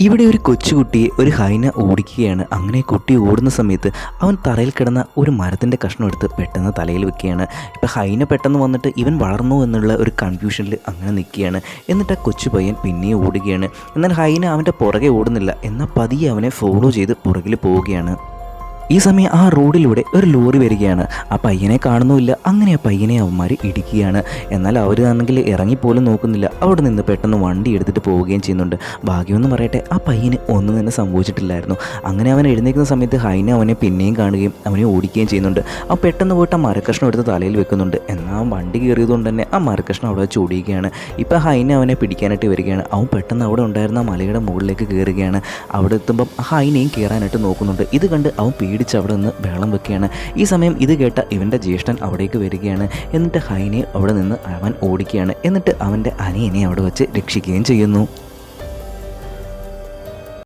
ഇവിടെ ഒരു കൊച്ചുകുട്ടിയെ ഒരു ഹൈന ഓടിക്കുകയാണ്. അങ്ങനെ കുട്ടി ഓടുന്ന സമയത്ത് അവൻ തറയിൽ കിടന്ന ഒരു മരത്തിൻ്റെ കഷ്ണം എടുത്ത് പെട്ടെന്ന് തലയിൽ വെക്കുകയാണ്. ഇപ്പം ഹൈന പെട്ടെന്ന് വന്നിട്ട് ഇവൻ വളർന്നു എന്നുള്ള ഒരു കൺഫ്യൂഷനിൽ അങ്ങനെ നിൽക്കുകയാണ്. എന്നിട്ട് ആ കൊച്ചു പയ്യൻ പിന്നെയും ഓടുകയാണ്. എന്നാൽ ഹൈന അവൻ്റെ പുറകെ ഓടുന്നില്ല, എന്നാൽ പതിയെ അവനെ ഫോളോ ചെയ്ത് പുറകിൽ പോവുകയാണ്. ഈ സമയം ആ റോഡിലൂടെ ഒരു ലോറി വരികയാണ്. ആ പയ്യനെ കാണുന്നുമില്ല. അങ്ങനെ ആ പയ്യനെ അവന്മാർ ഇടിക്കുകയാണ്. എന്നാൽ അവരാണെങ്കിൽ ഇറങ്ങിപ്പോലും നോക്കുന്നില്ല. അവിടെ നിന്ന് പെട്ടെന്ന് വണ്ടി എടുത്തിട്ട് പോവുകയും ചെയ്യുന്നുണ്ട്. ഭാഗ്യമെന്ന് പറയട്ടെ, ആ പയ്യന് ഒന്നും തന്നെ സംഭവിച്ചിട്ടില്ലായിരുന്നു. അങ്ങനെ അവൻ എഴുന്നേൽക്കുന്ന സമയത്ത് ഹൈന അവനെ പിന്നെയും കാണുകയും അവനെ ഓടിക്കുകയും ചെയ്യുന്നുണ്ട്. അവൻ പെട്ടെന്ന് പോയിട്ട് ആ മരക്കഷ്ണം എടുത്ത് തലയിൽ വെക്കുന്നുണ്ട്. എന്നാൽ അവൻ വണ്ടി കയറിയതുകൊണ്ട് തന്നെ ആ മരക്കഷ്ണം അവിടെ വെച്ച് ഓടിക്കുകയാണ്. ഇപ്പം ഹൈന അവനെ പിടിക്കാനായിട്ട് വരികയാണ്. അവൻ പെട്ടെന്ന് അവിടെ ഉണ്ടായിരുന്ന മലയുടെ മുകളിലേക്ക് കയറുകയാണ്. അവിടെ എത്തുമ്പം ഹൈനയും കയറാനായിട്ട് നോക്കുന്നുണ്ട്. ഇത് കണ്ട് അവൻ പേടിച്ച് അവിടെ നിന്ന് ബഹളം വെക്കുകയാണ്. ഈ സമയം ഇത് കേട്ട ഇവൻ്റെ ജ്യേഷ്ഠൻ അവിടേക്ക് വരികയാണ്. എന്നിട്ട് ഹൈനയെ അവിടെ നിന്ന് അവൻ ഓടിക്കുകയാണ്. എന്നിട്ട് അവൻ്റെ അനിയനെ അവിടെ വെച്ച് രക്ഷിക്കുകയും ചെയ്യുന്നു.